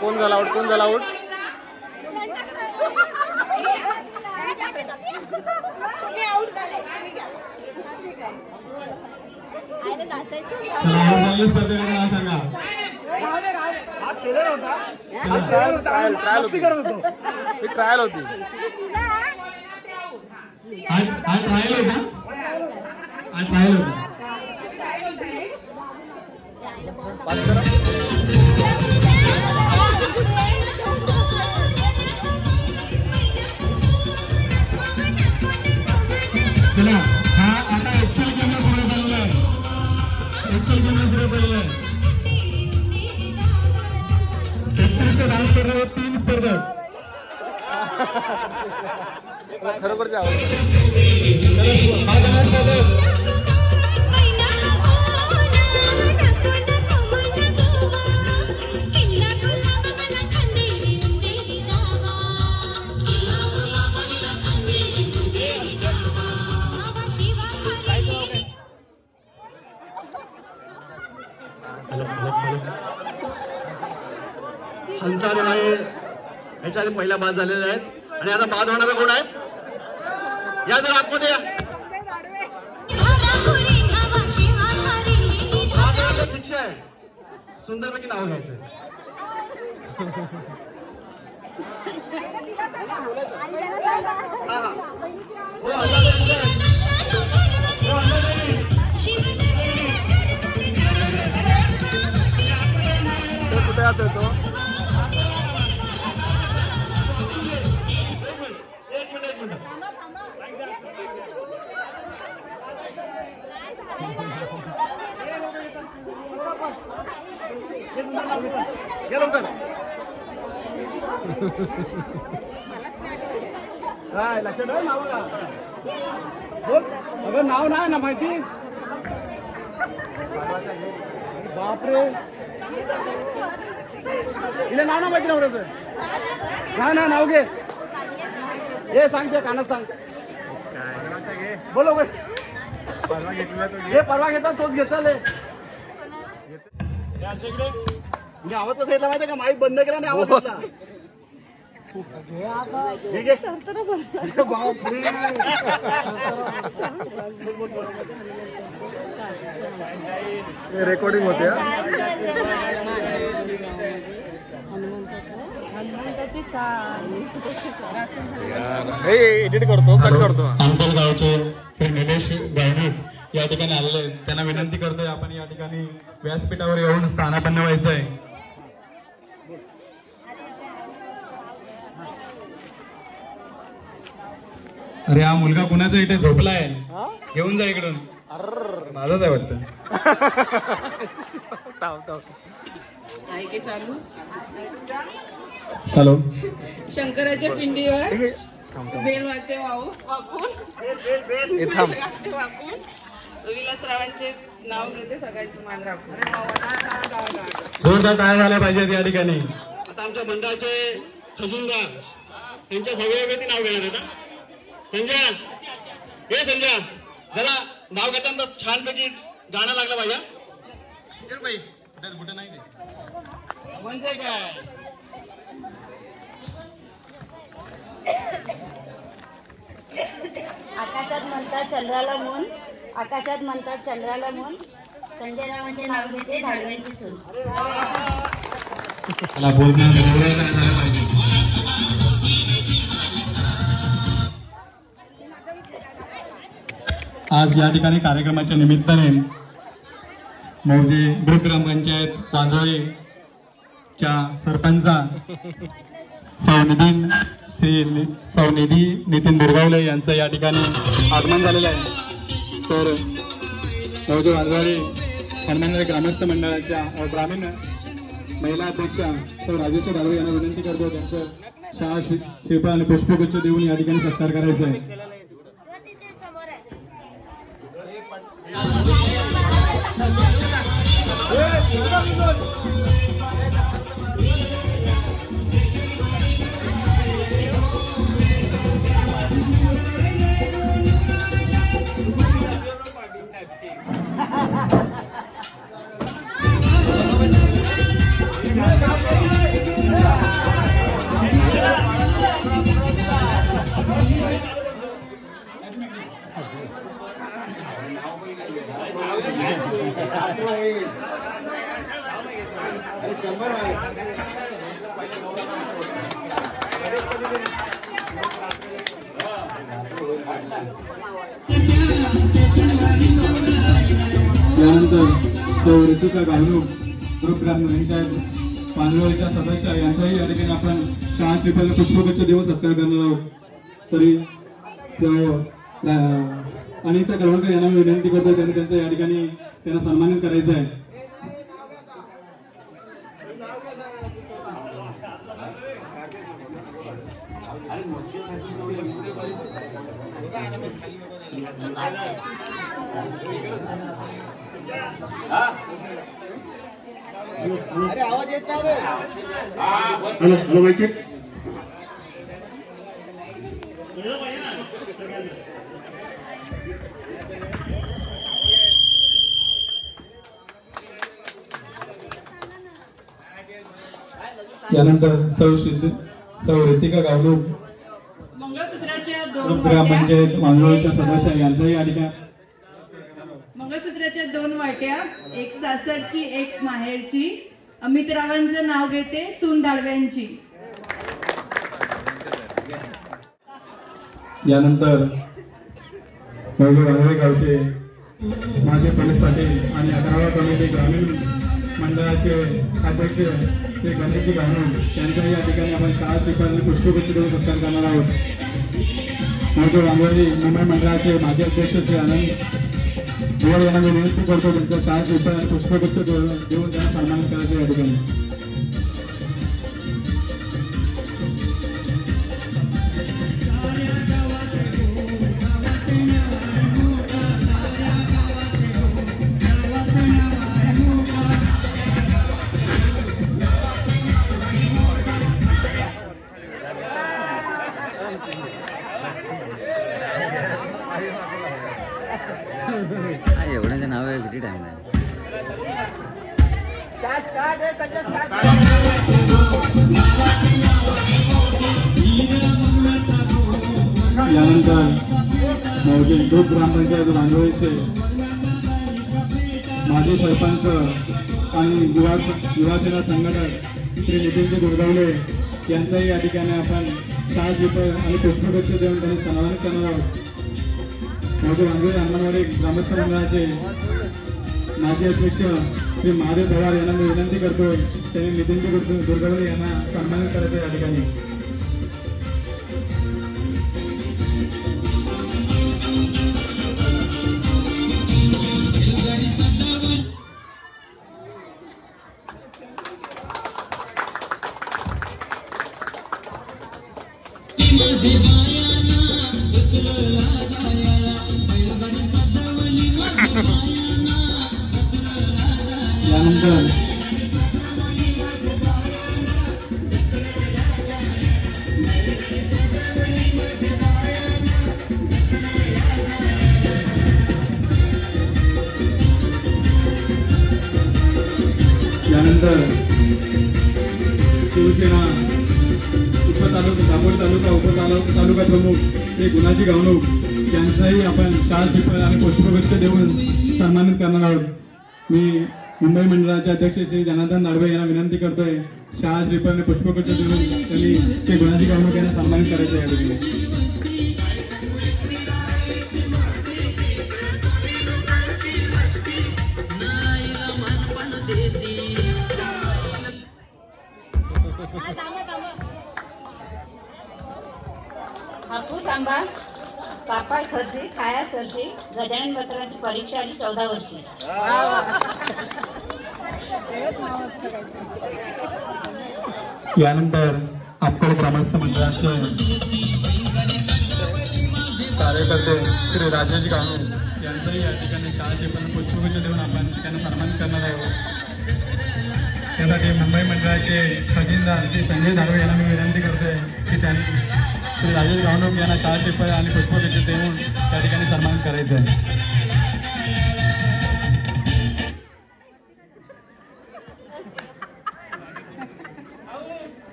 कोण झाला आउट? कोण झाला आउट? ट्रायल होती. चला हा आता ऍक्च्युअल गेम सुरू झालेला आहे. ऍक्च्युअल गेम सुरू झालेला आहे. डान्स करणारे 3 स्पर्धक. खरोखरच आवडतं. हंसाने आहे ह्याच्या आधी पहिला बाद झालेला आहेत आणि आता बाद होणारा कोण आहेत? या जर आतमध्ये या. शिक्षा आहे. सुंदरपैकी नाव घ्यायचं. कुठे जातोय तो? काय लक्षात आहे नाव का? अगं नाव नाही ना माहिती. बापरे इले नाव ना माहिती नव्हतं. नाही ना नाव घे. हे सांगते कानात सांग. बोलो हे परवा घेतात तोच घेतला. म्हणजे आवाज कसा येतला माहिती का? माईक बंद केला आणि आवाज येतला. रेकॉर्डिंग होते. एडिट करतो, कट करतो. आमच्या गावचे श्री निलेश गायणीक या ठिकाणी आलेले आहेत. त्यांना विनंती करतोय आपण या ठिकाणी व्यासपीठावर येऊन स्थानापन्न व्हायचं आहे. अरे हा मुलगा कुणाचा इथे झोपला आहे? घेऊन जा इकडून. माझाच आहे वाटतं. हॅलो. शंकराच्या पिंडीवर बेल वाजते वाकून विलासरावांचे नाव घेते. सगळ्यांचे मान राखून जोरदार काय झालं पाहिजे या ठिकाणी. आता आमच्या मंडळाचे खजुनदार त्यांच्या सगळ्या व्यक्ती नाव घेणार आहेत. संजय हे संजय जरा नाव घेताना छानपैकी गाणं लागलं पाहिजे. म्हणजे काय आकाशात म्हणतात चंद्राला मून. आकाशात म्हणतात चंद्राला मून. संजय रावांचे नाव घेते धाडव्यांची सून. आज या ठिकाणी कार्यक्रमाच्या निमित्ताने मौजे ग्रुप ग्रामपंचायत वाजोळीच्या सरपंचा सौनिधी नितीन दुर्गावले यांचं या ठिकाणी आगमन झालेलं आहे. तर मौजे वाजोळी हनुमानगड ग्रामस्थ मंडळाच्या ग्रामीण महिला अध्यक्षा सौ राजेश्वर दालवे यांना विनंती करतो त्यांचं शाळा शिल्प आणि पुष्पगुच्छ देऊन या ठिकाणी सत्कार करायचा आहे. यानंतर तो ऋतूचा गावणू ग्रुप ग्रामपंचायत पानलोळीच्या सदस्य यांचाही या ठिकाणी आपण शाळा श्रीफल पुष्पगुच्छ देऊन सत्कार करणार आहोत. तरी अनिता कळवणकर यांना मी विनंती करतो त्यांनी त्यांचं या ठिकाणी त्यांना सन्मानित करायचं आहे. हॅलो माहिती यानंतर सौ रितिका गावलू मंगळसूत्राच्या ग्रामपंचायत मांजरोळच्या सदस्य यांचाही या ठिकाणी मंगळसूत्राच्या 2 वाट्या, एक सासरची एक माहेरची. अमितरावांचं नाव घेते सून धाडव्यांची. यानंतर वांगळे गावचे माझे पोलीस पाटील आणि 11वा कमिटी ग्रामीण मंडळाचे अध्यक्ष श्री गणेशजी गावणू यांच्याही या ठिकाणी आपण शाळा शिकवणी पुष्पगुच्छ देऊन सत्कार करणार आहोत. माझे वांगळी मुंबई मंडळाचे माजी अध्यक्ष श्री आनंद भोर यांना मी विनंती करतो त्यांच्या शाळा शिकवणी पुष्पगुच्छ देऊन त्यांना सन्मानित करायचे या ठिकाणी. एवढ्यांचं नाव आहे किती टाइम आहे. यानंतर ग्रुप ग्रामपंचायत रांगोळीचे माजी सरपंच आणि युवासेना संघटक श्री नितीनजी गुरगावले यांचाही या ठिकाणी आपण शाळा शिकवण आणि पुष्पगुच्छ देऊन त्यांनी सन्मानित करणार आहोत. माझे वांगळे अंगणवाडी ग्रामस्थ मंडळाचे माजी अध्यक्ष श्री महादेव पवार यांना मी विनंती करतो त्यांनी नितीनजी गुरगावले यांना सन्मानित करायचे या ठिकाणी. यानंतर शिवसेना तालुका प्रमुख श्री गुणाजी गावणूक यांचाही आपण शाळा शिकवण आणि पुष्पगुच्छ देऊन सन्मानित करणार आहोत. मी मुंबई मंडळाचे अध्यक्ष श्री जनार्दन नाडवे यांना विनंती करतोय शाळा श्रीफळ आणि पुष्पगुच्छ देऊन त्यांनी श्री गुणाजी गावणूक यांना सन्मानित करायचे या ठिकाणी. हापूस आंबा पापड खर्ची खाया सरची गजानन बत्राची परीक्षा आली 14 वर्षी. यानंतर अक्कल ग्रामस्थ मंडळाचे कार्यकर्ते श्री राजेश गावणू यांचाही या ठिकाणी शाळा शिकवण पुष्पगुच्छ देऊन आपण त्यांना सन्मानित करणार आहोत. त्यासाठी मुंबई मंडळाचे खजिनदार श्री संजय धाडवे यांना मी विनंती करतोय की त्यांनी श्री राजेश गावणूक यांना शाळा शिकवण आणि पुष्पगुच्छ देऊन त्या ठिकाणी सन्मानित करायचं आहे.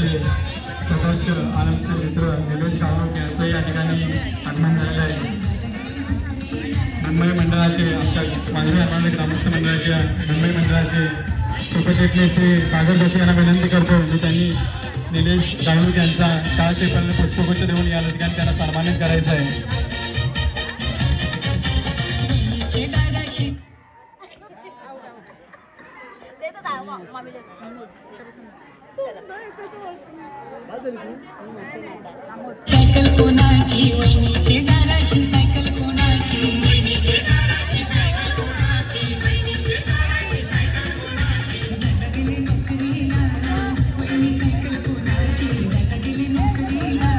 मंडळाचे सदस्य आनंदचे मित्र निलेश कावरोक यांचं या ठिकाणी आगमन झालेलं आहे. मुंबई मंडळाचे आमच्या मागणी हनुमान ग्रामस्थ मंडळाच्या मुंबई मंडळाचे उपचिटणीस श्री सागर जोशी यांना विनंती करतो की त्यांनी निलेश कावरोक यांचा 6 एप्रिल पुष्पगुच्छ देऊन या ठिकाणी त्यांना सन्मानित करायचं आहे. सायकल कोणाची वहिनीचे दाराशी सायकल कोणाची वहिनीचे दाराशी सायकल कोणाची वहिनीचे दाराशी सायकल कोणाची दादा गेले नोकरीला वहिनी सायकल कोणाची दादा गेले नोकरीला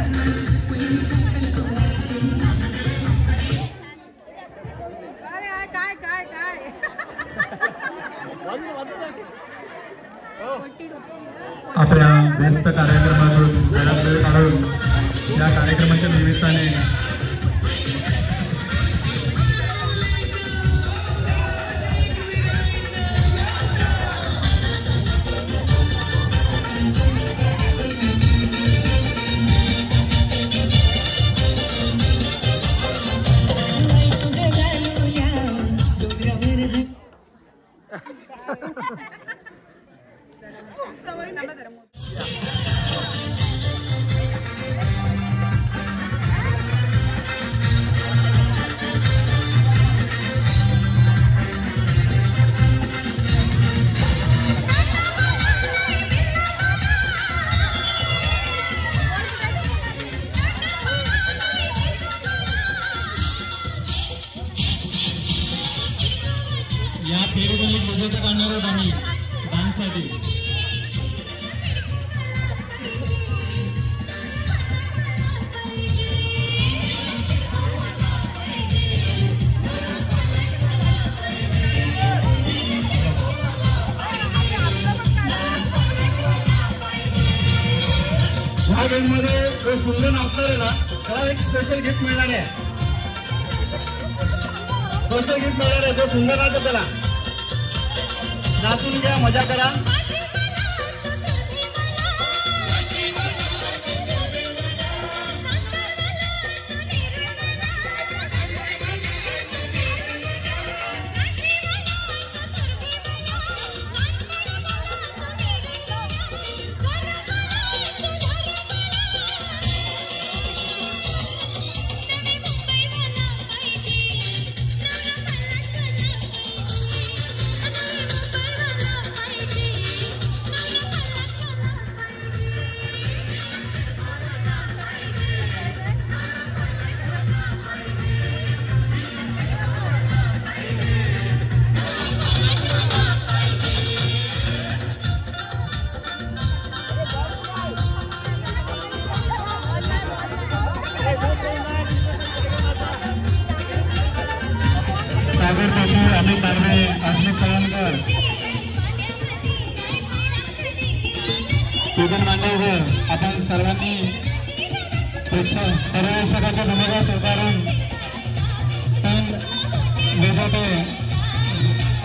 वहिनी सायकल कोणाची. आपल्या व्यस्त कार्यक्रमातून वेळ काढून या कार्यक्रमाच्या निमित्ताने या फेरीमध्ये विजेता काढणार आहोत आम्ही डान्ससाठी. ह्या गेममध्ये जो सुंदर नाचणार आहे ना त्याला एक स्पेशल गिफ्ट मिळणार आहे. स्पेशल गिफ्ट मिळणार आहे. जो सुंदर नाचतो त्याला नाचून घ्या, मजा करा. सागर जोशी, अमित दार्वे, अस्मित कळवणकर, केतन मांडवकर, आपण सर्वांनी पर्यवेक्षकाच्या भूमिका स्वीकारून पण देशाचे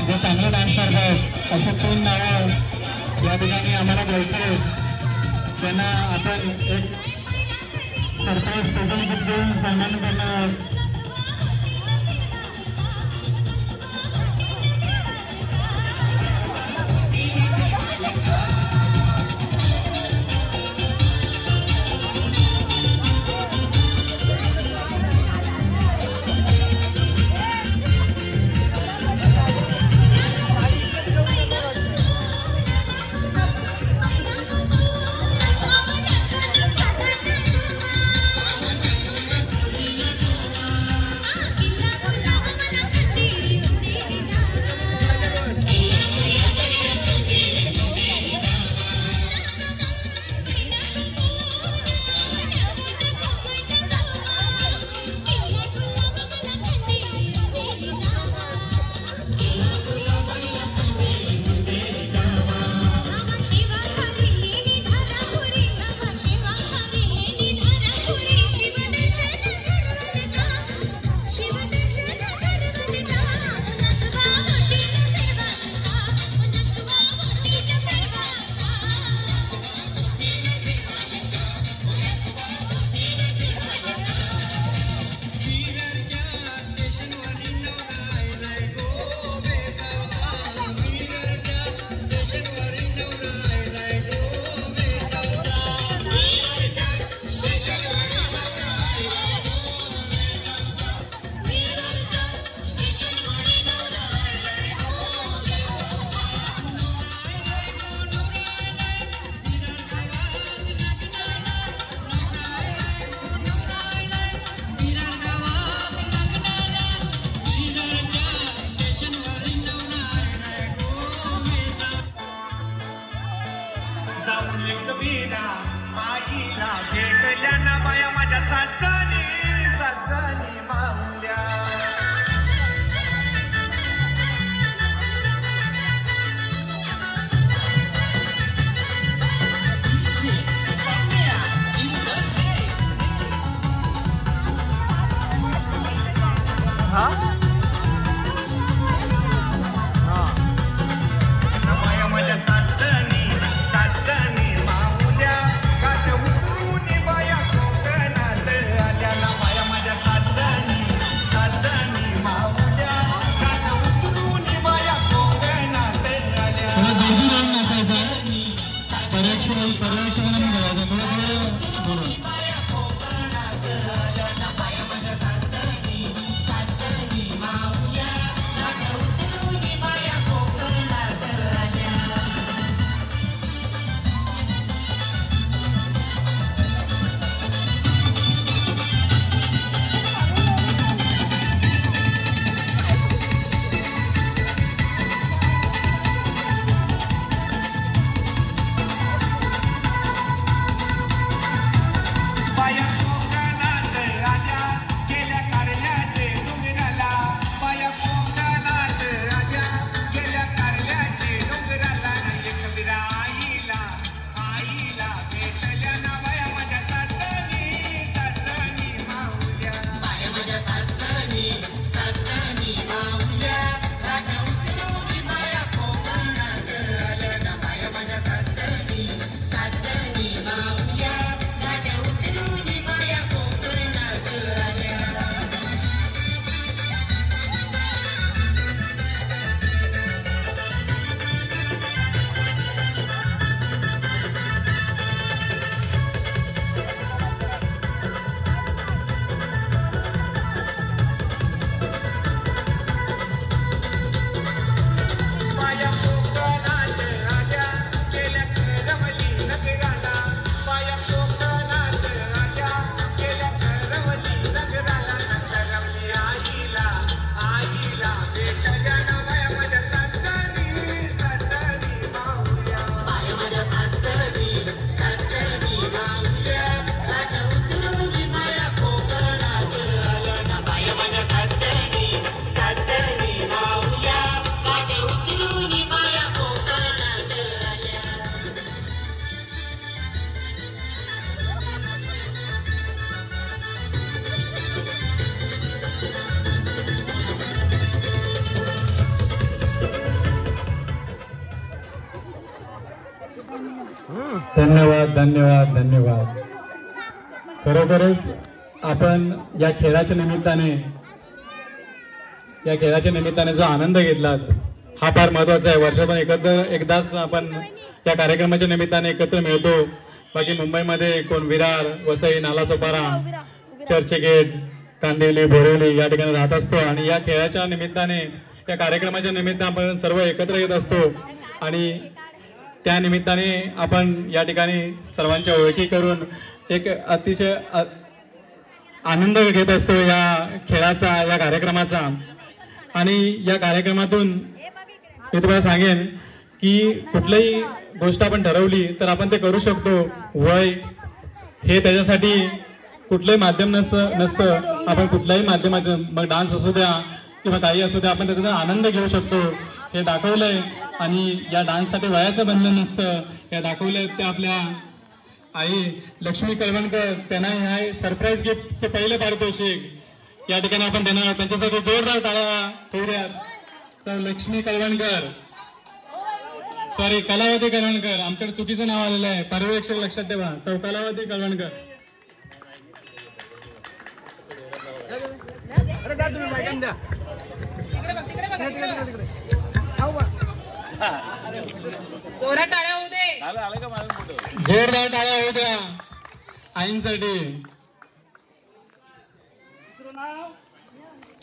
जे चांगले डान्स करतात असे 3 नावं या ठिकाणी आम्हाला घ्यायचे आहेत. त्यांना आपण एक सरप्राईज स्पेशल गिफ्ट देऊन सन्मान करणार आहोत. मीरा आईला भेटल्या ना बाया माझ्या साजनी साजनी माऊल्या बाया माझ्या साजनी साजनी माऊल्या गाठ उतरून बाया कोकणात आल्या ना बाया माझ्या साजनी साजनी माऊल्या गाठ उतरून बाया कोकणात आल्या थोडा गर्दी राहून नाचायचा पर्यवेक्षकांनी करायचं थोडं थोडं बाया कोकणात आल्या गेल्या कारल्याचे डोंगराला बाया कोकणात आल्या गेल्या कारल्याचे डोंगराला एक विरा आईला आईला भेटल्या ना बाया माझ्या साजनी साजनी माऊल्या बाया माझ्या साजनी साजनी माऊल्या गाठ उतरून बाया कोकणात आल्या ना बाया माझ्या साजनी साजनी माऊल्या गाठ उतरून बाया कोकणात आल्या बाया कोकणात आल्या गेल्या करवली नगराला बाया कोकणात आल्या गेल्या करवली नगराला करवली आईला आईला भेटल्या ना बाया माझ्या साजनी साजनी माऊल्या बाया माझ्या साजनी साजनी माऊल्या गाठ उतरून बाया कोकणात आल्या ना बाया माझ्या साजनी साजनी माऊल्या गाठ उतरून बाया कोकणात आल्या धन्यवाद धन्यवाद धन्यवाद. खरोखरच आपण या खेळाच्या निमित्ताने जो आनंद घेतलात हा फार महत्वाचा आहे. वर्षातून एकदाच आपण या कार्यक्रमाच्या निमित्ताने एकत्र मिळतो. बाकी मुंबईमध्ये कोण विरार, वसई, नालासोपारा, चर्चगेट, कांदिवली, बोरिवली या ठिकाणी राहत असतो आणि या खेळाच्या निमित्ताने या कार्यक्रमाच्या निमित्ताने आपण सर्व एकत्र येत असतो आणि त्या निमित्ताने आपण या ठिकाणी सर्वांच्या ओळखी करून एक अतिशय आनंद घेत असतो या खेळाचा, या कार्यक्रमाचा. आणि या कार्यक्रमातून मी तुम्हाला सांगेन की कुठलीही गोष्ट आपण ठरवली तर आपण ते करू शकतो. वय हे त्याच्यासाठी कुठलंही माध्यम नसतं. आपण कुठल्याही माध्यमातून, मग डान्स असू द्या किंवा काही असू द्या, आपण त्याचा आनंद घेऊ शकतो हे दाखवलंय. आणि या डान्ससाठी वयाचं बंधन नसतं हे दाखवलंय ते आपल्या आई लक्ष्मी कळवणकर. त्यांना ह्या सरप्राईज गिफ्टचं पहिलं पारितोषिक या ठिकाणी आपण त्यांना त्यांच्यासाठी जोरदार टाळ्या ठेवूयात. सर लक्ष्मी कळवणकर, सॉरी कलावती कळवणकर, आमच्याकडे चुकीचं नाव आलेलं आहे, पर्यवेक्षक लक्षात ठेवा. सौ कलावती कळवणकर. जोरात टाळ्या होऊ दे. जोरदार टाळ्या होऊ द्या आईंसाठी.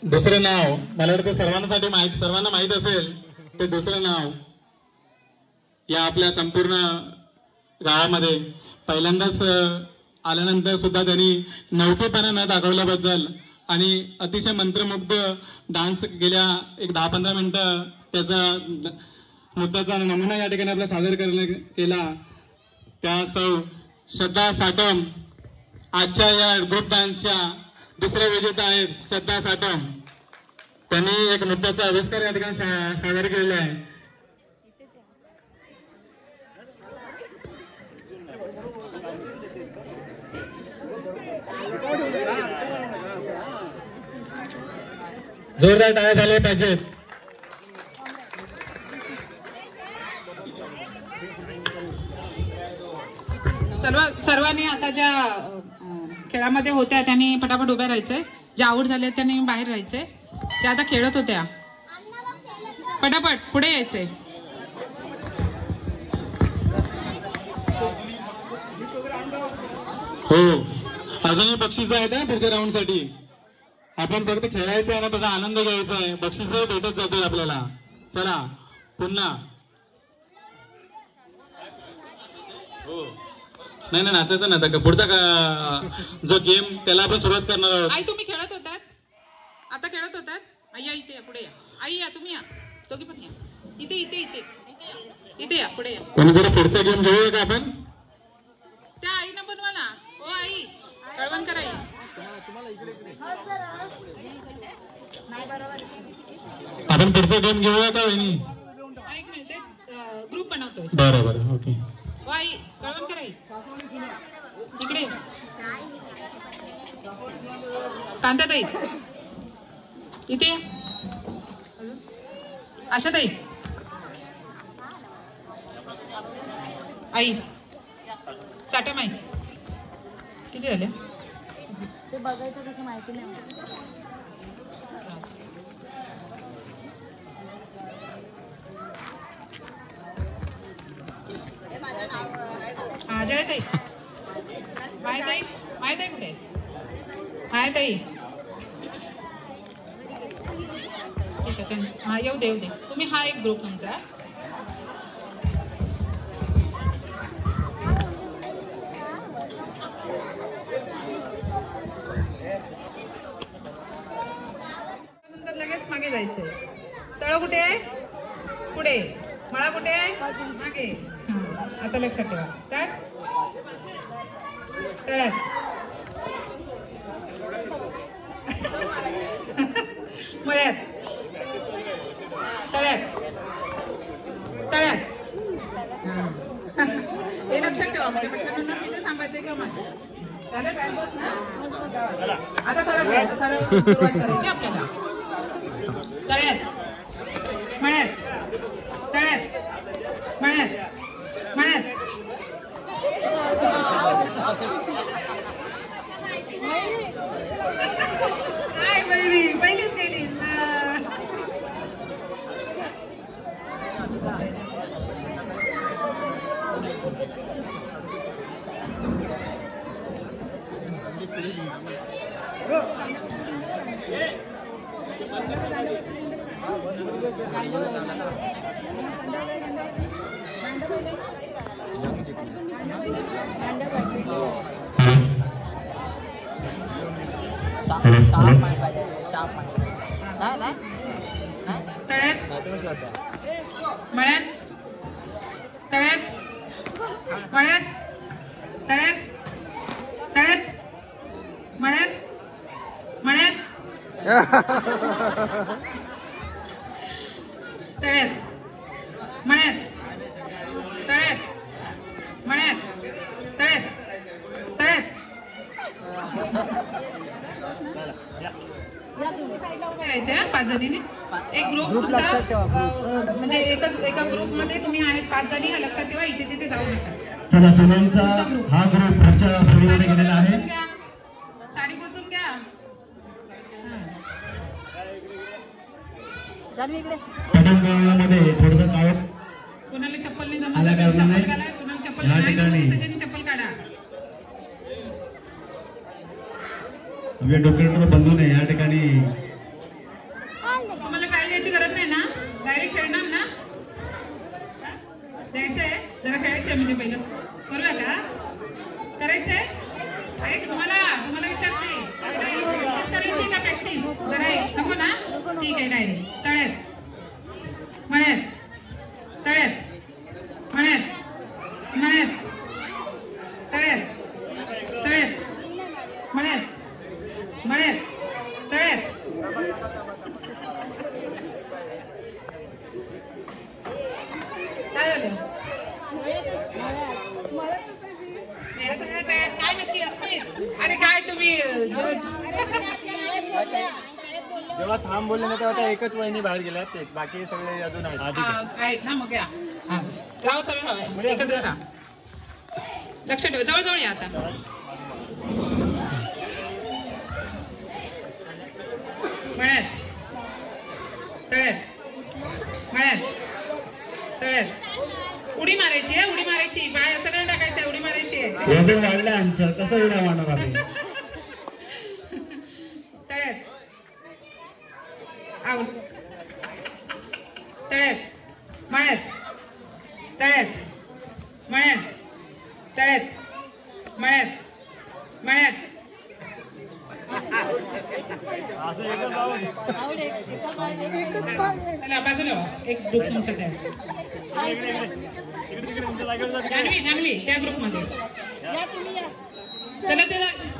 दुसरं नाव मला वाटतं सर्वांना माहित असेल ते दुसरं नाव या आपल्या संपूर्ण गावामध्ये पहिल्यांदाच आल्यानंतर सुद्धा त्यांनी नौकेपणा न दाखवल्याबद्दल आणि अतिशय मंत्रमुग्ध डान्स गेल्या एक 10-15 मिनिटं त्याचा नृत्याचा नमुना या ठिकाणी आपला सादर केला त्या सौ श्रद्धा साटम आजच्या या ग्रुप डान्सच्या दुसऱ्या विजेत्या आहेत श्रद्धा साटम. त्यांनी एक नृत्याचा आविष्कार या ठिकाणी सादर केलेला आहे. जोरदार टाळ्या झाल्या पाहिजेत. सर्वांनी आता ज्या खेळामध्ये होत्या त्यांनी पटापट उभ्या राहायचंय. ज्या आऊट झाल्या त्यांनी बाहेर राहायचंय. त्या आता खेळत होत्या. पटापट पुढे यायचंय. हो, अजूनही बक्षीस आहेत ना पुढच्या राऊंड साठी. आपण फक्त खेळायचं आहे ना, त्याचा आनंद घ्यायचा आहे. बक्षीस भेटत जातील आपल्याला. चला पुन्हा. हो नाही नाचायचं ना. आता पुढचा जो गेम त्याला आपण सुरुवात करणार आहोत. आई तुम्ही खेळत होतात, आता खेळत होतात. आई या इथे या, पुढे या. आई या, तुम्ही या, दोघी पण या. इथे इथे इथे इथे या, पुढे या. कोणी जरा पुढचा गेम घेऊया का आपण? त्या आईनं बनवा ना. ओ आई, कळवण करा. आपण पुढचा गेम घेऊया का वहिनी? एक मिनिट, ग्रुप बनवतोय. बरं बरं ओके. ओ आई, कळवण करा. इकडे कांताताई, इथे आशाताई, आई साठम आई. किती झाले? ते बघायचं कसं माहिती नाही. जयताई, मायताई, मायताई कुठे? मायताई ठीक आहे. हा येऊ दे येऊ दे. तुम्ही हा एक ग्रुप तुमचा. नंतर लगेच मागे जायचंय. तळ कुठे आहे? पुढे. मळा कुठे आहे? मागे. आता लक्षात ठेवा. स्टार्ट. तळ्यात मळ्यात तळ्यात तळ्यात. हे लक्षात ठेवा. म्हणजे पटकन तिथे थांबायचं किंवा मागे. झालं काय बस ना. आता खरं घ्यायचं. खरं सुरुवात करायची आपल्याला. तळ्यात मळ्यात तळ्यात मळ्यात मळ्यात. काय पहिली पहिलीच गेली. तळ्यात मळ्यात तळ्यात मळ्यात तळ्यात तळ्यात मळ्यात मळ्यात तळ्यात मळ्यात तळ्यात मळ्यात तळ्यात तळ्यात. करायचं 5 जणीने एक ग्रुप तुमचा. म्हणजे एका ग्रुप मध्ये तुम्ही आहेत 5 जणी. लक्षात ठेवा. इथे तिथे जाऊ नका. चला सर्वांचा हा ग्रुप पुढच्या फेरीमध्ये गेलेला आहे. साडी पोचून घ्या. पतंगमध्ये थोडंसं काळोख. कोणाला चप्पल नाही जमत चप्पल घाला. कोणाला चप्पल नाही चप्पल काढा. आमच्या डोक्यावर बंधू नाही या ठिकाणी. तुम्हाला काय द्यायची गरज नाही ना. डायरेक्ट खेळणार ना. द्यायचंय जरा. खेळायचंय म्हणजे पहिलं करूया का? करायचंय आहे की तुम्हाला? तुम्हाला विचारते. प्रॅक्टिस करायची का? प्रॅक्टिस जरा नको ना. ठीक आहे. डायरेक्ट तळ्यात मळ्यात तळ्यात मळ्यात मळ्यात तुम्ही जज. जेव्हा थांब बोलले ना तेव्हा त्या एकच वहिनी बाहेर गेल्या ते बाकी सगळे अजून आहेत ना मग या. राव सरळ राहा एकत्र राहा. लक्ष ठेवा जवळ या आता. मळ्यात तळ्यात उडी मारायची आहे. उडी मारायची पाय सगळं टाकायचं. उडी मारायची आहे. वजन वाढलं आमचं कसं उड्या मारणार आम्ही. तळ्यात आऊट. तळ्यात मळ्यात चला बाजूला एक ग्रुप तुमचा त्या जान्हवी त्या ग्रुप मध्ये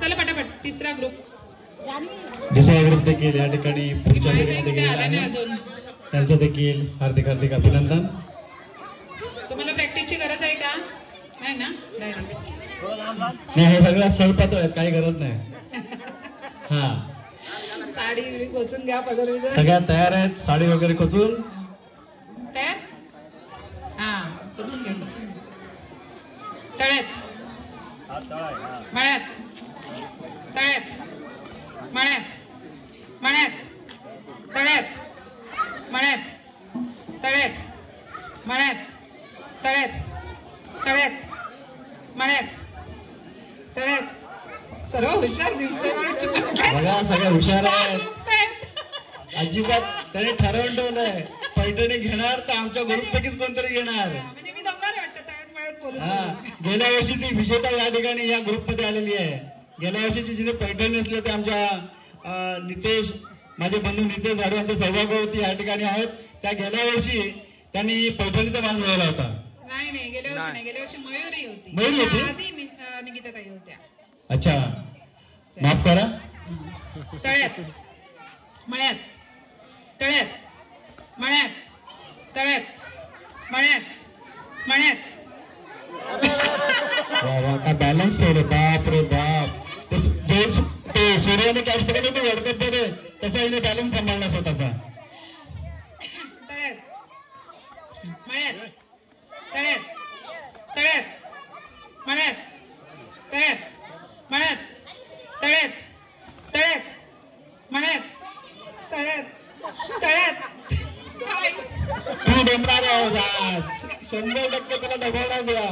चला पटापट. तिसरा ग्रुप दुसरा ग्रुप देखील या ठिकाणी पुढच्या फेरीमध्ये गेलेला आहे. त्यांचं देखील हार्दिक अभिनंदन. तुम्हाला प्रॅक्टिसची गरज आहे का? नाही ना. नाही हे सगळ्या सळपातळ आहेत काही गरज नाही. हा साडी बिडी कोचून घ्या. पदर बिदर सगळ्या तयार आहेत. साडी वगैरे कोचून तयार. हा कोचून घ्या. तळ्यात मळ्यात सर्व हुशार दिसतोय. बघा सगळ्या हुशार आहेत. अजिबात त्याने ठरवून ठेवलंय पैठणी घेणार तर आमच्या ग्रुपपैकीच कोणतरी घेणार. म्हणजे मी दमणार वाटतं तळ्यात मळ्यात बोलून. हा गेल्या वर्षी ती विजेता या ठिकाणी या ग्रुपमध्ये आलेली आहे. गेल्या वर्षीची जिने पैठणी असले ते आमच्या नितेश माझे बंधू नितेश झाडू यांचे सौभाग्यवती या ठिकाणी आहेत. त्या गेल्या वर्षी त्यांनी पैठणीचा मान मिळवला होता. नाही गेल्या वर्षी नाही. गेल्या वर्षी मयुरी होती. मयुरी होती? आधी निकिताताई होत्या. अच्छा माफ करा. तळ्यात मळ्यात वा वा काय बॅलन्स आहे रे. बाप रे बाप. ते सूर्याने कॅच पकडले होते वर्ल्ड कप मध्ये तसा हिने बॅलन्स सांभाळला स्वतःचा. तू दमणार आहोत आज 100% तुला दबावणार द्या.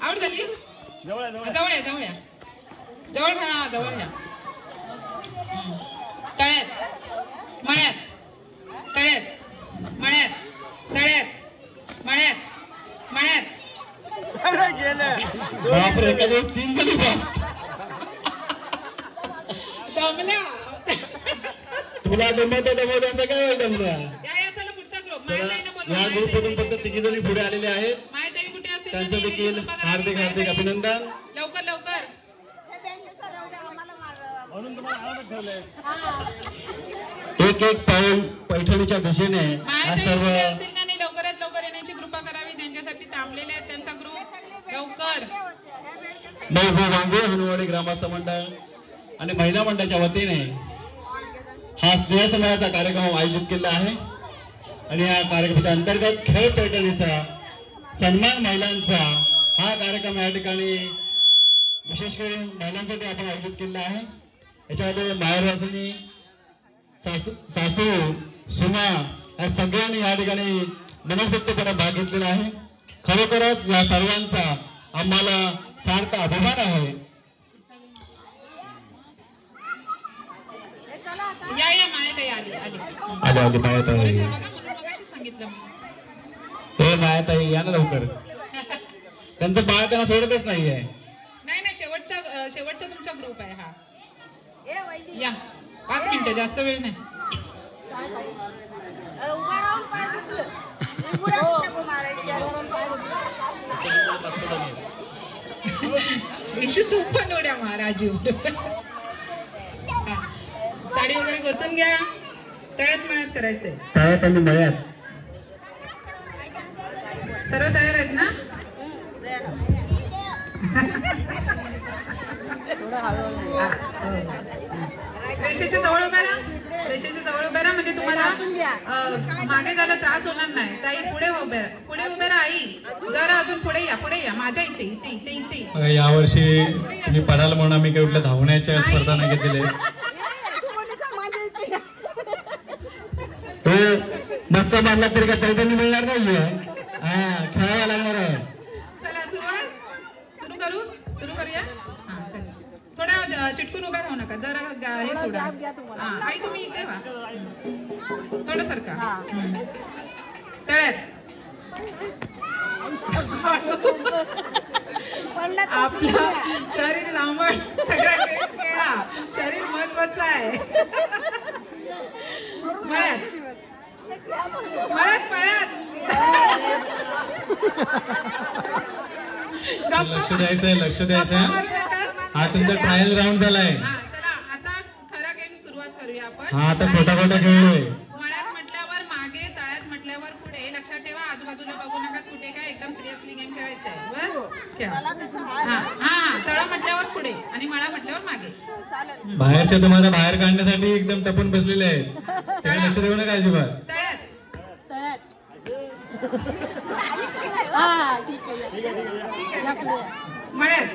आउट झाली. जवळ या. तळ्यात बापरे कधी 3 जणी बा. दमल्या. तुला दमवत असं काय वेळ दमल्या. चला पुढचा ग्रुप. या ग्रुप मधून फक्त 3 जणी पुढे आलेले आहेत. माहिती कुठे असते त्यांचं देखील हार्दिक अभिनंदन. लवकर एक पाऊल पैठणीच्या दिशेने हा सर्व लवकरात लवकर येण्याची कृपा करावी. त्यांच्यासाठी थांबलेले आहेत. त्यांचा ग्रुप लवकर. हनुवाडी ग्रामस्थ मंडळ आणि महिला मंडळाच्या वतीने हा स्नेहसंमेलनाचा कार्यक्रम आयोजित केला आहे. आणि या कार्यक्रमाच्या अंतर्गत खेळ पैठणीचा सन्मान महिलांचा हा कार्यक्रम या ठिकाणी विशेष करून महिलांसाठी आपण आयोजित केला आहे. याच्यामध्ये माहेरवासिनी सासू सुना या सगळ्यांनी या ठिकाणी मनसोक्तपणे भाग घेतलेला आहे. खरोखरच या सर्वांचा आम्हाला सार्थ अभिमान आहे. या मायाताई आली आली मायाताई. सांगितलं हे मायाताई या ना लवकर. त्यांचं बाळ त्यांना सोडतच नाहीये. नाही शेवटचा तुमचा ग्रुप आहे हा. या 5 मिनिटं जास्त वेळ नाही. विशू तू पण उड्या मार राजू. साडी वगैरे गोचून घ्या. तळ्यात मळ्यात करायचंय. तळ्यात आणि मळ्यात. सर्व तयार आहेत ना? रेषेच्या जवळ उभ्या राहा. रेषेच्या जवळ उभ्या राहा म्हणजे तुम्हाला मागे जायला त्रास होणार नाही. ताई पुढे उभे राहा. आई जरा अजून पुढे या माझ्या इथे इथे इथे इथे. यावर्षी तुम्ही पडाल म्हणून आम्ही काही कुठल्या धावण्याच्या स्पर्धा नाही घेतलेल्या. मस्त मारला तरी का पैठणी मिळणार नाही. हा खेळायला लागणार आहे. चला सुरू करूया. हा चला थोड्या चिटकून उभ्या राहू नका. जरा हे सोडा. हा आई तुम्ही इथे व्हा. थोडं सरका. तळ्यात आपलं शरीर लांबण सगळं खेळा. शरीर महत्वाचं आहे. मळ्यात लक्ष द्यायचंय. हा तुमचा ट्रायल राऊंड झालाय. चला आता खरा गेम सुरुवात करूया आपण. हा आता खोटा खेळलोय. मळ्यात म्हटल्यावर मागे, तळ्यात म्हटल्यावर पुढे. लक्षात ठेवा आजूबाजूला बघू नका कुठे काय. एकदम सिरियसली गेम खेळायचा आहे. बरं हा तळा म्हटल्यावर पुढे आणि मळा म्हटल्यावर मागे. बाहेरच्या तुम्हाला बाहेर काढण्यासाठी एकदम टपून बसलेले आहेत. त्याला लक्ष देऊ नका अजिबात. तळ्यात मळ्यात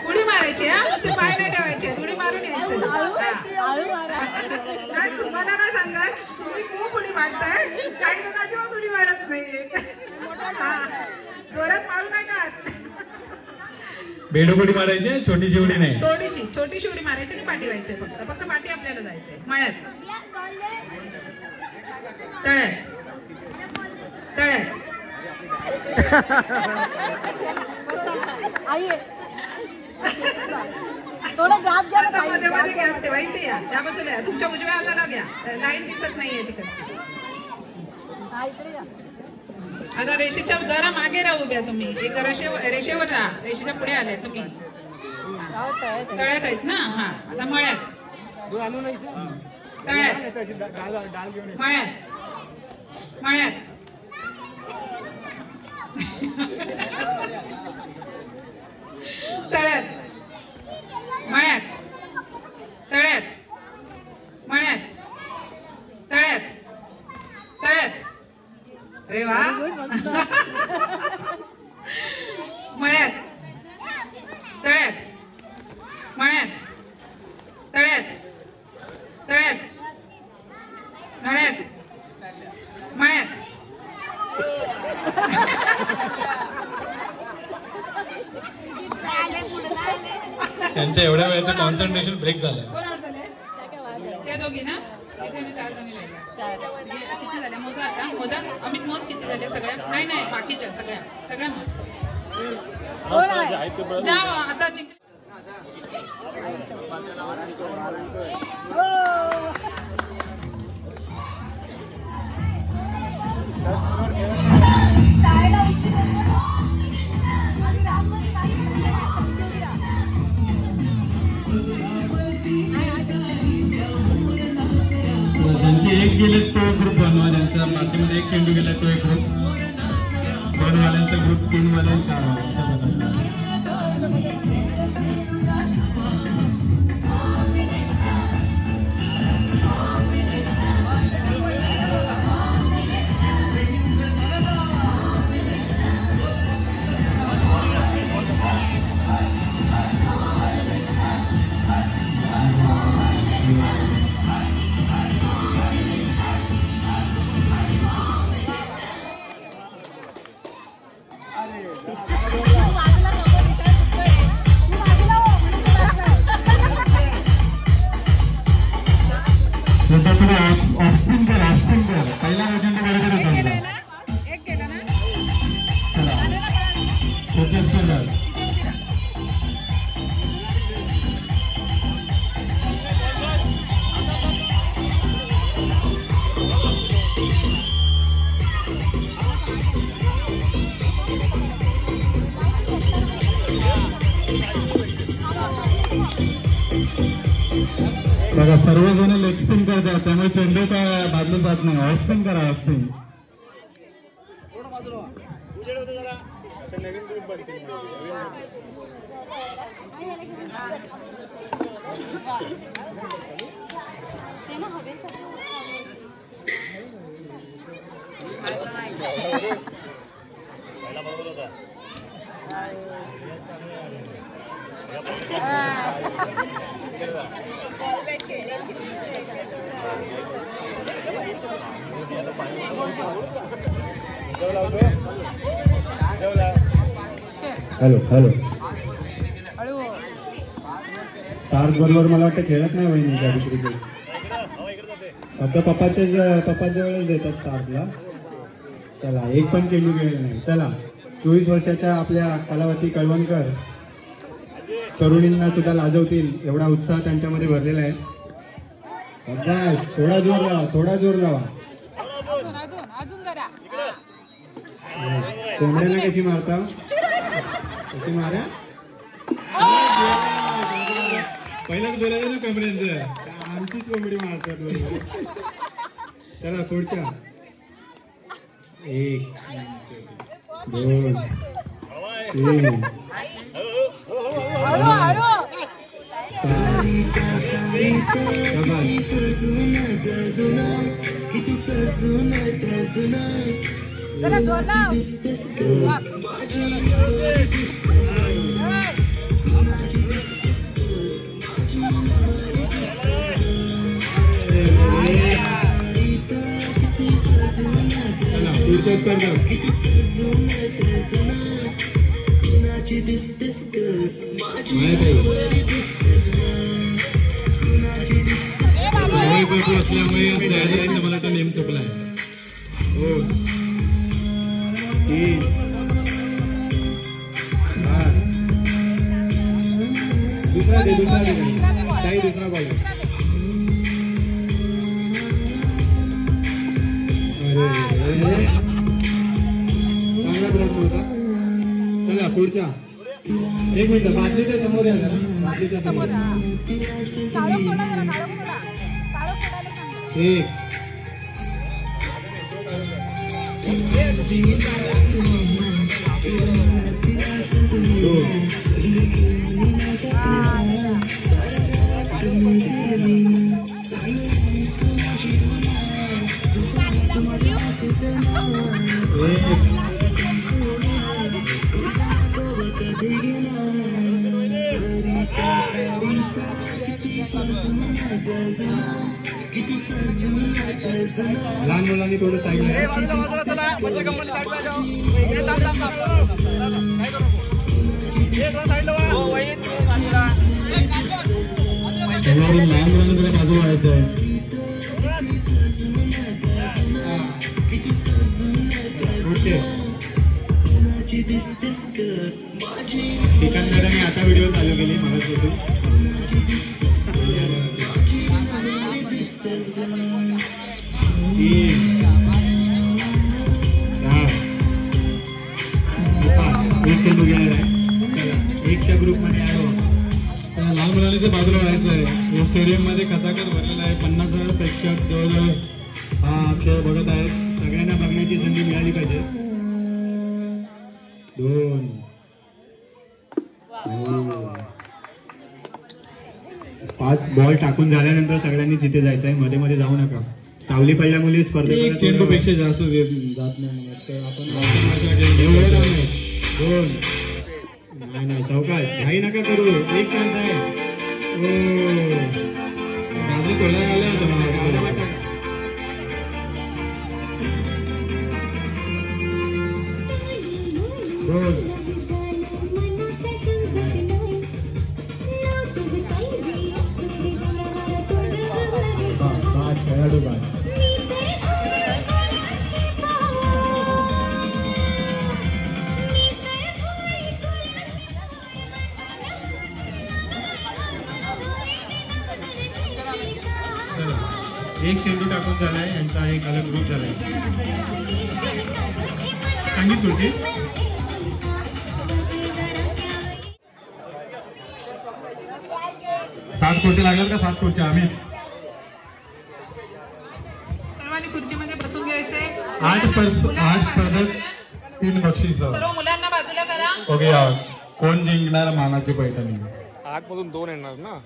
उडी मारायची. हा नुसते पाय नाही ठेवायचे. उडी मारून यायचं. तुम्हाला ना सांगा तुम्ही खूप उडी मारताय. काही लोक अजिबात उडी मारत नाही. जोरात मारू नका. बेडूक उडी मारायची. छोटीशी उडी नाही. छोटीशी उडी मारायची आणि पाठी व्हायचंय. फक्त पाठी आपल्याला जायचंय. मळ्यात तळ्यात मध्ये मध्ये गॅप ठेवा. इथे या. त्या बाजूला या. तुमच्या उजव्या हाताला घ्या. लाईन दिसत नाहीये तिकडची. आता रेषेच्या जरा मागे राहा उभ्या तुम्ही. एक रेषेवर राहा. रेषेच्या पुढे आले तुम्ही. तळ्यात आहेत ना. हा आता मळ्यात मळ्यात अरे वा. त्यांचं एवढ्या वेळेचं कॉन्सन्ट्रेशन ब्रेक झालं. त्या दोघी ना. 4 जणी किती झाल्या मोजा. आता मोजा. अमित मोज किती झाल्या सगळ्या. नाही बाकीच्या सगळ्या मोज. जा आता ज्यांचे एक गेले तो ग्रुप बनवा. ज्यांच्या मातीमध्ये एक चेंडू गेला तो एक ग्रुप. 2 वाल्यांचा ग्रुप 3 वाले 4 वाले. बाजूला बघा सर्वजण लेग स्पिन करतात, त्यामुळे चेंडू काय बादली जात नाही. ऑफ स्पिन करा, ऑफ स्पिन. नवीन ग्रुप बनतील. Hello hello. सार्थ बरोबर मला वाटतं खेळत नाही वहिनी त्या दुसरीकडे. फक्त पप्पा जवळच देतात सार्थला. चला एक पण चेंडू खेळला नाही. चला 24 वर्षाच्या आपल्या कलावती कळवणकर तरुणींना सुद्धा लाजवतील एवढा उत्साह त्यांच्यामध्ये भरलेला आहे. थोडा जोर लावा, थोडा जोर लावा. कोंबड्यांना कशी मारता, कशी मारा. पहिलाच बोलायचं ना कोंबड्यांचं, आमचीच कोंबडी मारतात. चला पुढच्या. 1 2 3 पुढच्या स्पर्धा. असल्यामुळे मला तो नेम चुकलाय. हो 3 दुसरा दे, काही दुसरा बॉल. अरे चांगला प्रश्न होता. चला पुढच्या. 1 मिनिट, बादलीच्या समोर या जरा, बादलीच्या समोर. 1 लहान मुलांनी थोडं सांगितलं. लहान मुलांना तुला बाजू व्हायचं आहे. ठिकाणदारांनी आता व्हिडिओ चालू केली मला. एक चेंडू गेलेला आहे. चला 1च्या ग्रुपमध्ये आलो. लहान मुलांनी ते बाजूला व्हायचं आहे. या स्टेडियम मध्ये कसाकस भरलेला आहे. 50,000 प्रेक्षक जवळजवळ हा खेळ बघत आहेत. सगळ्यांना बघण्याची संधी मिळाली पाहिजे. 2 5 बॉल टाकून झाल्यानंतर सगळ्यांनी तिथे जायचं आहे. मध्ये मध्ये जाऊ नका. सावली पडल्यामुळे स्पर्धेत चेंडूपेक्षा जास्त जात नाही. आपण 2 नाही सावकाश घाई नका करू. 1 चान्स आहे. बाजू कोणाला आला होता. खेळाडू बाद. एक चेंडू टाकून झालाय. यांचा एक अलग ग्रुप झालाय. सांगितलं होती. 7 खुर्च्या लागल्यात का? 7 खुर्च्या आम्ही सर्वांनी खुर्चीमध्ये बसून घ्यायचे. 8 स्पर्धक 3 बक्षीस. सर्व मुलांना बाजूला करा. ओके, कोण जिंकणार मानाची पैठणी? 8 मधून 2 येणार ना,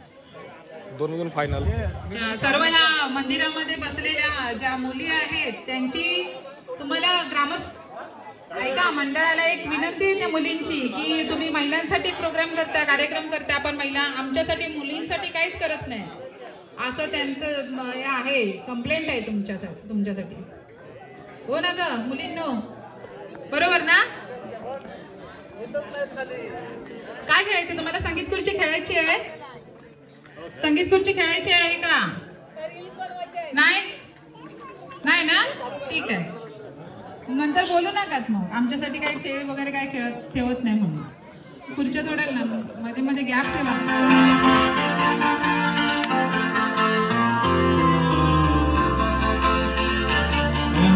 2 मधून फायनल. सर्व ह्या मंदिरामध्ये बसलेल्या ज्या मुली आहेत त्यांची तुम्हाला ग्रामस्थ ऐका, मंडळाला एक विनंती आहे त्या मुलींची की तुम्ही महिलांसाठी प्रोग्राम करता, कार्यक्रम करता, आपण महिला आमच्यासाठी मुलींसाठी काहीच करत नाही असं त्यांचं हे आहे, कंप्लेंट आहे तुमच्यासाठी. हो ना ग मुलींनो, बरोबर ना? काय खेळायचं तुम्हाला? संगीत खुर्ची खेळायची आहे? संगीत खुर्ची खेळायची आहे का? नाही नाही ना, ठीक आहे. नंतर बोलू नकात मग, आमच्यासाठी काही खेळ वगैरे काही ठेवत नाही म्हणून. खुर्च्या सोडेल ना, मध्ये मध्ये गॅप ठेवा.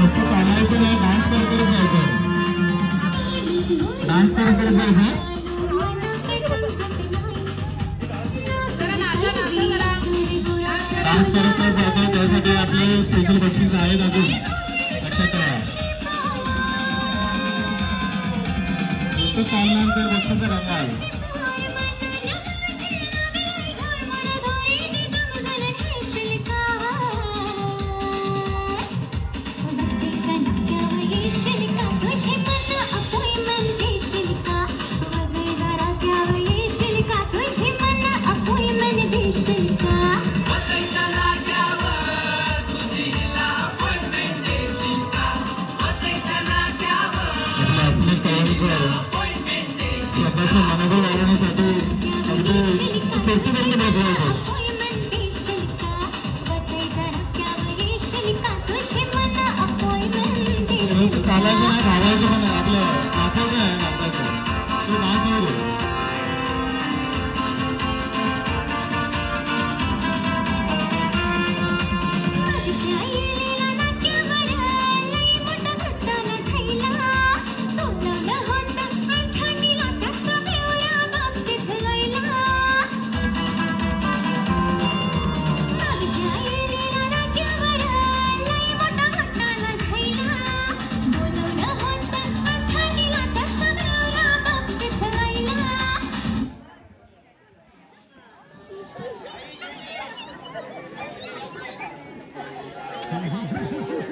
नुसतं चालायचं नाही, डान्स करत जायचं. डान्स करत जायचं. डान्स करत जायचं, त्यासाठी आपले स्पेशल बक्षीस आहेत अजून, लक्षात ठेवा. नुसतं चालल्यानंतर बक्षीस रंग आहे. स्वतःचं मनोबल वाढवण्यासाठी अगदी खुर्चीवरती बसवायचं. चालायचं नाही, धावायचं पण नाही, आपलं नाचायचं आहे, नाचायचं तो डान्स वगैरे.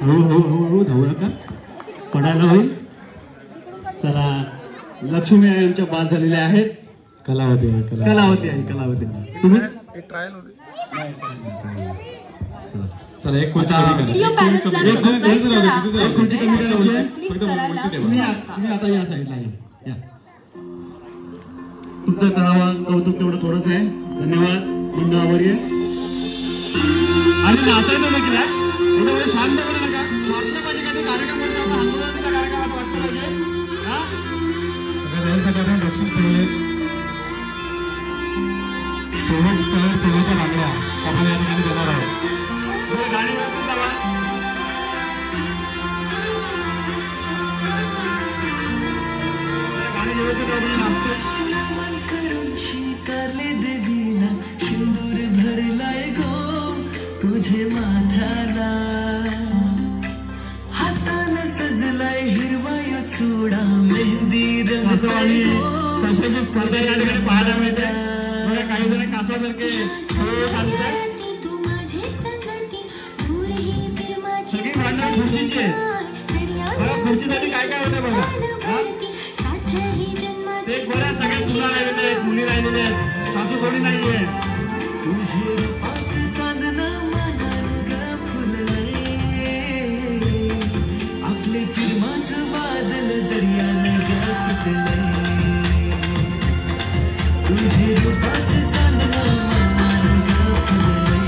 हो धावू नका, पडायला होईल. चला, लक्ष्मी आई आमच्या बाद झालेल्या आहेत. कलावती आहे, कलावती. तुम्ही ट्रायल होते. चला, एक खुर्ची कमी करा. एक खुर्ची कमी करायची आहे. तुम्ही आता या साईडला या. तुमचं करावं कौतुक तेवढं थोडंच आहे. धन्यवाद. मंडळावर ये आणि नाचायचं देखील आहे. एवढं शांत करू नका. वाटलं पाहिजे का ते कार्यक्रम करतो, आंदोलनाचा कार्यक्रम वाटलं पाहिजे. त्यासाठी आपण बक्षीस ठेवले. सोन्याच्या बांगड्या आपण या ठिकाणी देणार आहोत. गाडी व्यवस्थित लावा. गाडी व्यवस्थित नाचते. सिंदूर भरलाय गो तुझे माथ्याला, हातानं सजलाय हिरवाय चुडा मेहंदी रंग. स्पर्धा या ठिकाणी पाहायला मिळते. बघा, काही जण कासवासारखे सगळी भांडण खुर्चीची आहे. बघा, खुर्चीसाठी काय काय होतं बघा. ते बऱ्याच सगळ्या सुना राहिलेल्या आहेत, मुली राहिलेल्या आहेत, सासू कोणी नाहीये. तुझे रूपाचे चांदणा मनाला फुललंय, आपले प्रेमाचं बादल दर्याने सुटलंय. तुझे रूपाचे चांदणा मनाला फुललंय,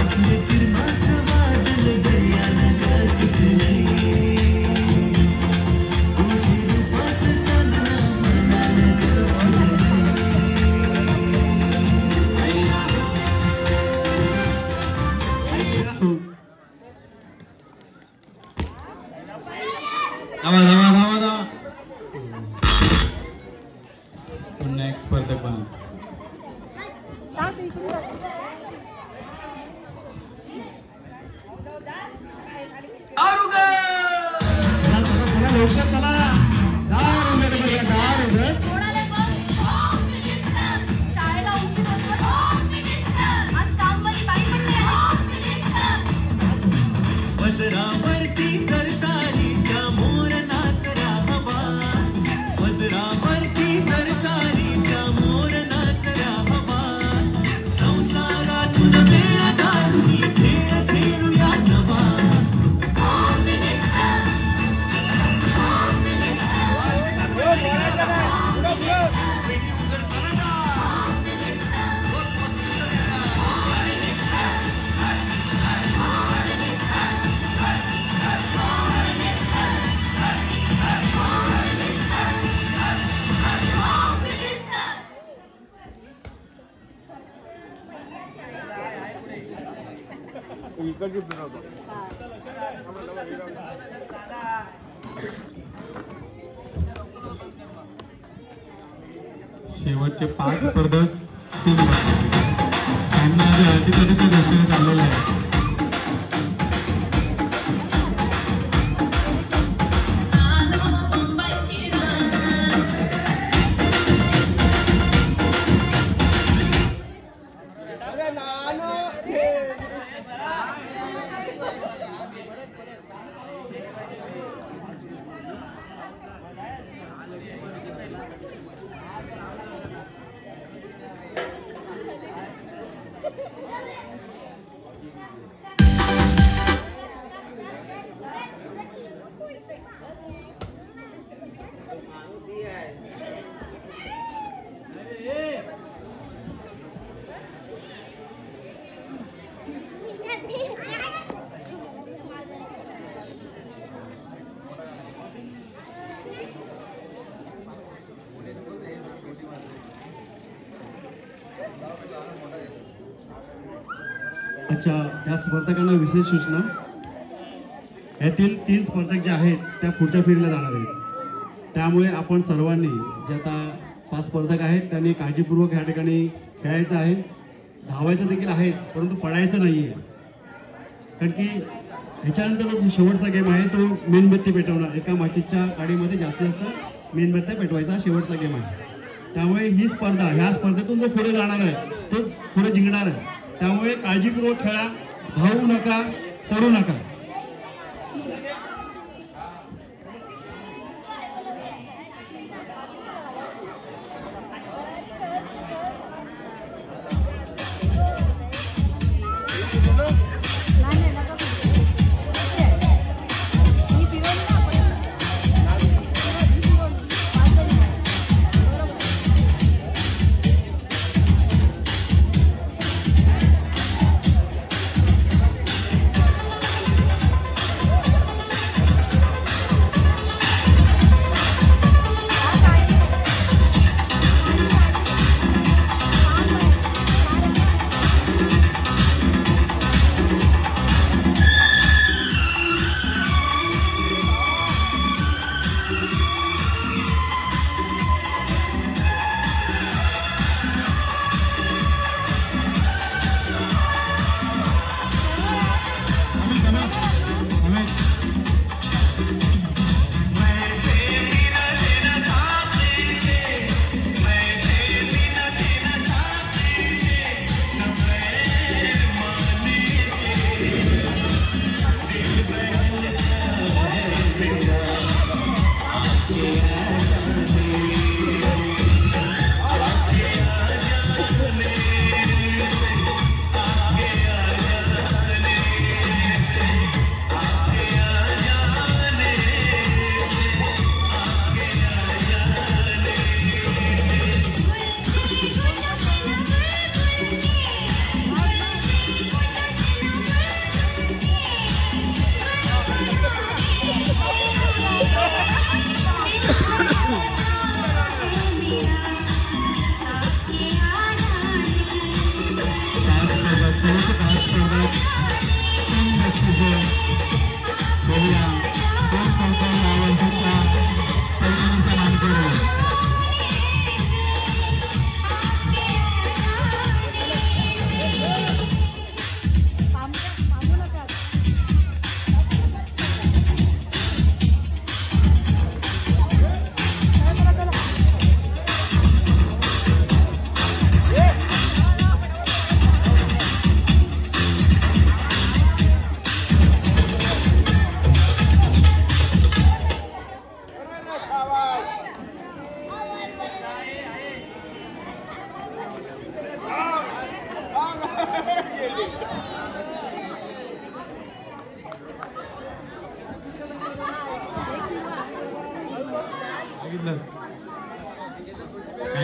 आपले प्रेमाचं बादल दर्याने सुटलंय. तुझे रूपाचं चांदणा मनाला फुललंय. पुन्हा एक स्पर्धक बना. लवकर चला दार उघड बघा दार उघड शाळेला उशीर होतो आज कामवाली बाई पदरावरती सरकारीच्या मोर नाचरा हवा पदरावरती सरकारीच्या मोर नाचरा हवा संसारातून वेळ घालून खेळ खेळूया नवा शेवटचे 5 स्पर्धक 3 सामना अटीतटीच्या दृष्टीने चाललेला आहे. अच्छा, या स्पर्धकांना विशेष सूचना. यातील 3 स्पर्धक जे आहेत त्या पुढच्या फेरीला जाणार आहेत. त्यामुळे आपण सर्वांनी जे आता 5 स्पर्धक आहेत त्यांनी काळजीपूर्वक या ठिकाणी खेळायचं आहे. धावायचं देखील आहे, परंतु पडायचं नाही आहे. कारण की ह्याच्यानंतर जो शेवटचा गेम आहे तो मेणबत्ती पेटवणं. एका माचीच्या गाडीमध्ये जास्तीत जास्त मेणबत्त्या पेटवायचा शेवटचा गेम आहे. त्यामुळे ही स्पर्धा, ह्या स्पर्धेतून जो पुढे जाणार आहे तो पुढे जिंकणार आहे. त्यामुळे काळजीपूर्वक खेळा, धावू नका, पडू नका.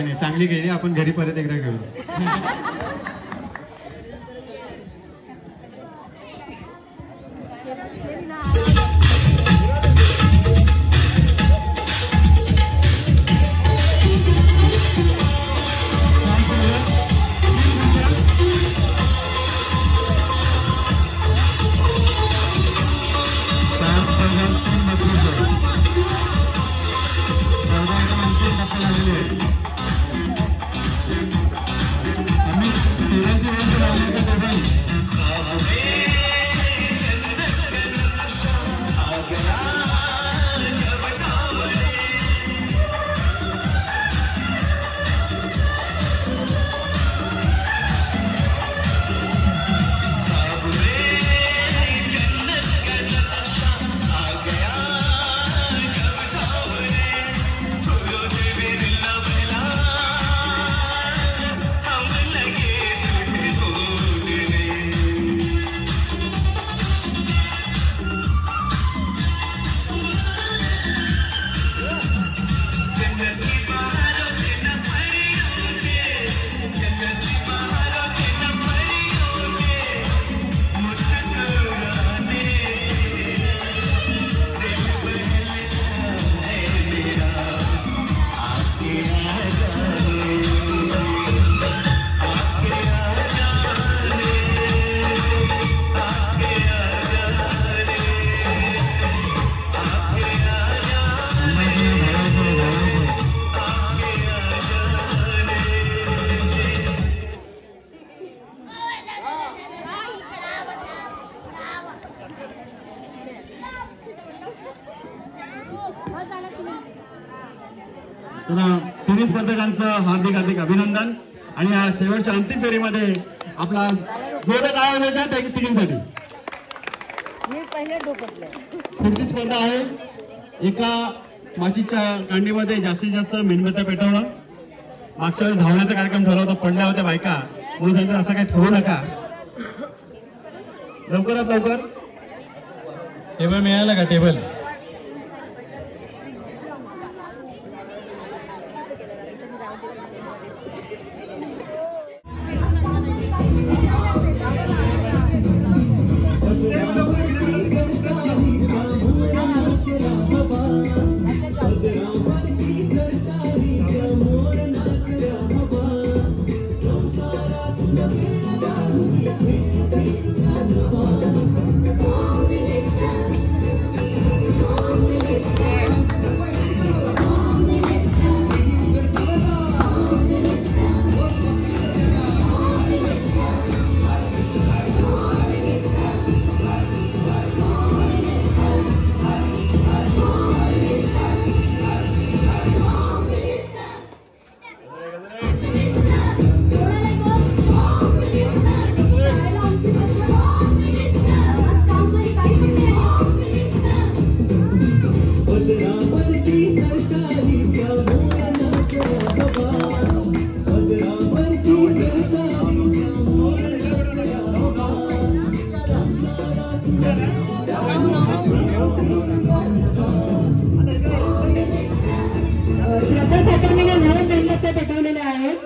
काय नाही, चांगली गेली. आपण घरी परत एकदा घेऊ. तिन्ही स्पर्धकांचं हार्दिक हार्दिक अभिनंदन. आणि या शेवटच्या अंतिम फेरीमध्ये आपला जोरदार काय होण्याच्या त्या तिघींसाठी पुढची स्पर्धा आहे. एका माचीच्या कांडीमध्ये जास्तीत जास्त मेणबत्त्या पेटवणं. मागच्या वेळेस धावण्याचा कार्यक्रम ठरवला होता, पडल्या होत्या बायका, म्हणून सांगतो असं काही ठेवू नका. लवकरात लवकर टेबल मिळाला का? टेबल पेटवलेल्या आहेत.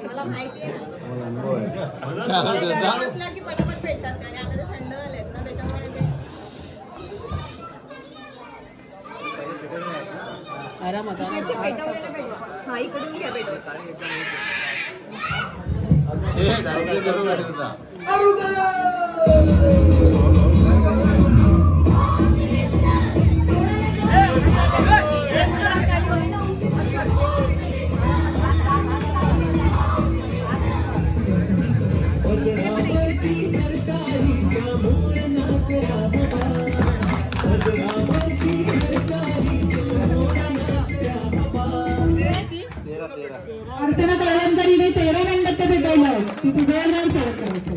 मला माहिती आहे की पटापट भेटतात कारण आता ते थंड झालेत ना त्याच्यामुळे हा इकडून घ्या अर्चना तळवणकरीने 13 मेणबत्त्या पेटवल्या आहेत. तिथे जोरदार स्वागत करायचं.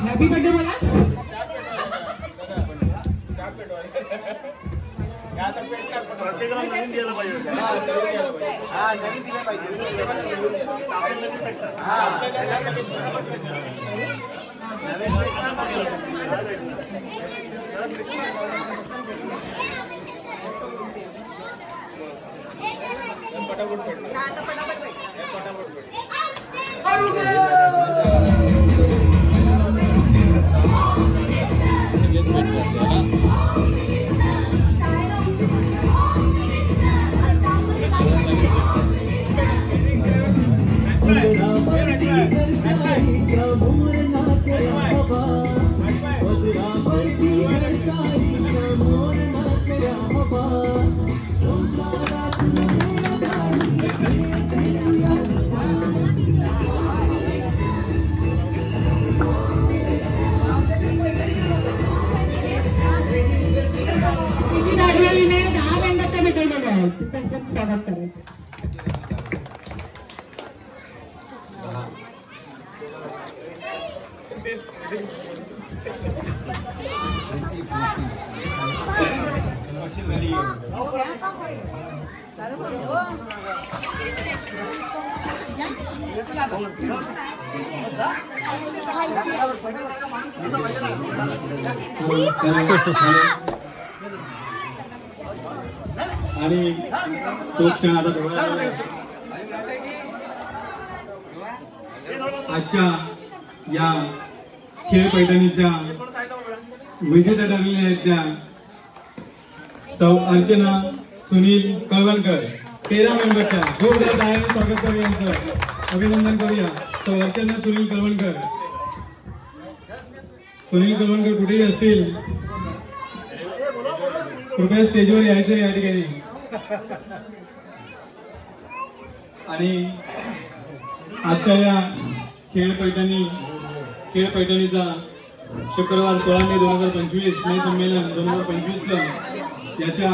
हॅपी बर्थडे मला. या प्रत्येकाला नवीन द्यायला पाहिजे. हा नवीन दिलं पाहिजे. स्वागत करायचं. आणि तो क्षण आता जवळ आलेला आहे. आजच्या या खेळ पैठणीच्या विजेत्या ठरलेल्या आहेत त्या सौ अर्चना सुनील कळवणकर 13 मेंबरच्या जोरदार टाळ्यांनी स्वागत करूया, यांचं अभिनंदन करूया. सौ अर्चना सुनील कळवणकर. सुनील कळवणकर कुठेही असतील कृपया स्टेजवर यायचं या ठिकाणी. आणि आजच्या या खेळ पैठणीचा शुक्रवार 16 मे 2025 मे संमेलन 2025 याच्या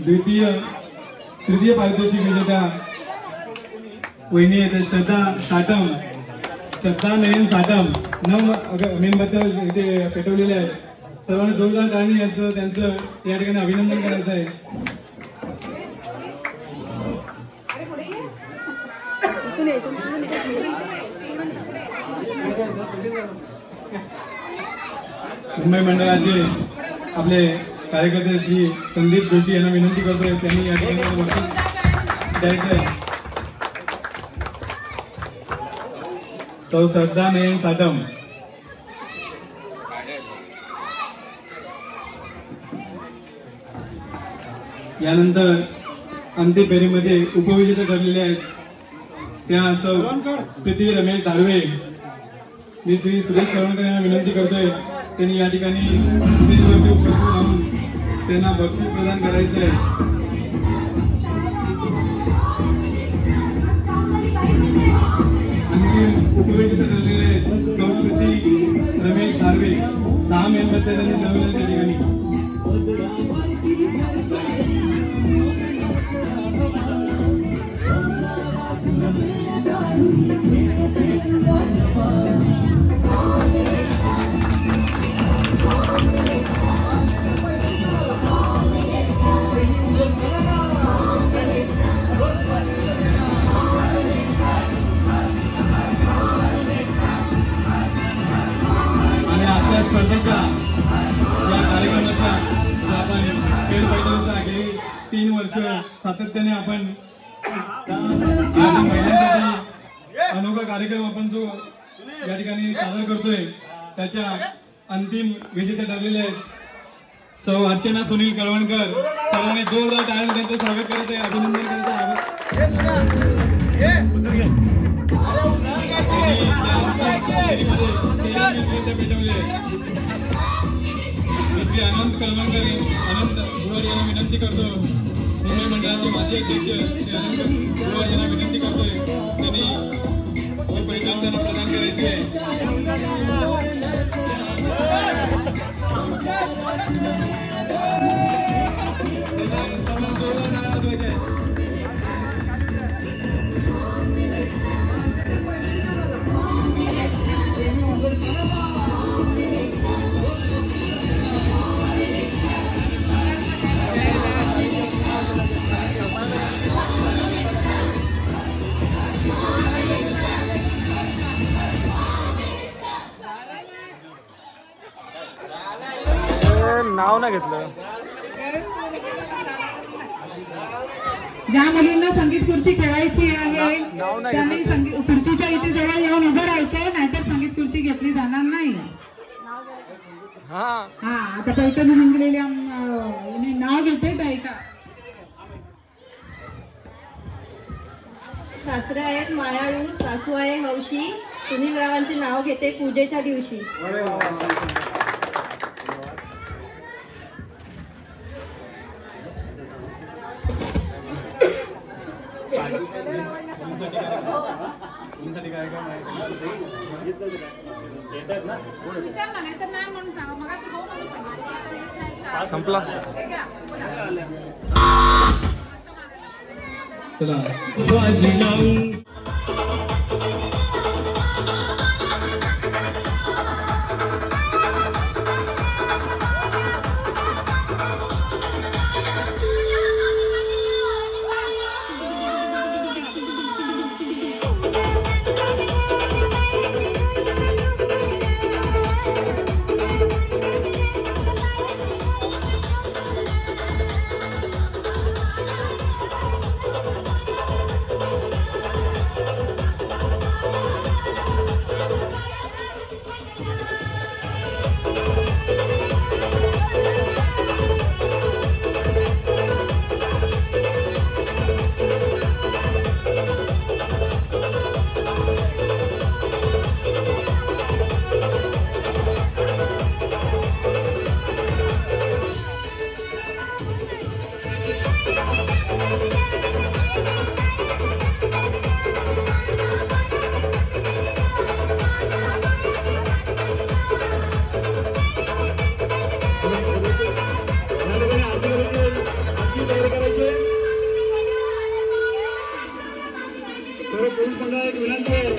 तृतीय पारितोषिक विजेत्या वहिनी आहेत श्रद्धा नयन साटम 9 मेंबरच्या इथे पेटवलेले आहेत. सर्वांनी जोरदार टाळणी याचं त्यांचं या ठिकाणी अभिनंदन करायचं आहे. मुंबई मंडळाचे आपले कार्यकर्ते श्री संदीप जोशी यांना विनंती करतोय त्यांनी या ठिकाणी वरती द्यायचं आहे. तो श्रद्धा नयन साटम. यानंतर अंतिम फेरीमध्ये उपविजेते ठरलेले आहेत त्या सौ प्रीती रमेश दारवे. मी श्री सुरेश कळवणकर यांना विनंती करतोय त्यांनी या ठिकाणी स्टेजवरती उपस्थित राहून त्यांना बक्षीस प्रदान करायचं आहे. अंतिम उपविजेते ठरलेले आहेत सौ प्रीती रमेश दारवे 10 मेंबरच्या त्यांनी ठरवले त्या ठिकाणी. आणि आपल्या स्पर्धेच्या या कार्यक्रमाच्या आपण खेळ पैठणीचा गेली 3 वर्ष सातत्याने आपण महिलांसाठी अनोखा कार्यक्रम आपण जो या ठिकाणी सादर करतोय त्याच्या अंतिम विजेते ठरलेले आहेत सौ अर्चना सुनील कळवणकर. सर्वांनी जोरदार टाळ्यांनी त्यांचं स्वागत करत आहे, अभिनंदन करत आहे. अनंत कळवणकर अनंत गुरुवार यांना विनंती करतो. मुंबई मंडळाचे माजी अध्यक्ष श्री अनंत गुरुवार यांना विनंती करतोय त्यांनी पैठण त्यांना प्रदान करायची आहे. नाव नाही घेतलं. ज्या मुलींना संगीत खुर्ची खेळायची आहे त्यांनी संगीत खुर्चीच्या इथे जवळ येऊन उभं राहायचंय, नाहीतर संगीत खुर्ची घेतली जाणार नाही. हा आता पैठणी जिंकलेल्या नाव घेते तर ऐका. सासरे आहेत मायाळू, सासू आहे हौशी. सुनील रावांचे नाव घेते पूजेच्या दिवशी. संपला. चला पुरुष मंडळात विनंती आहे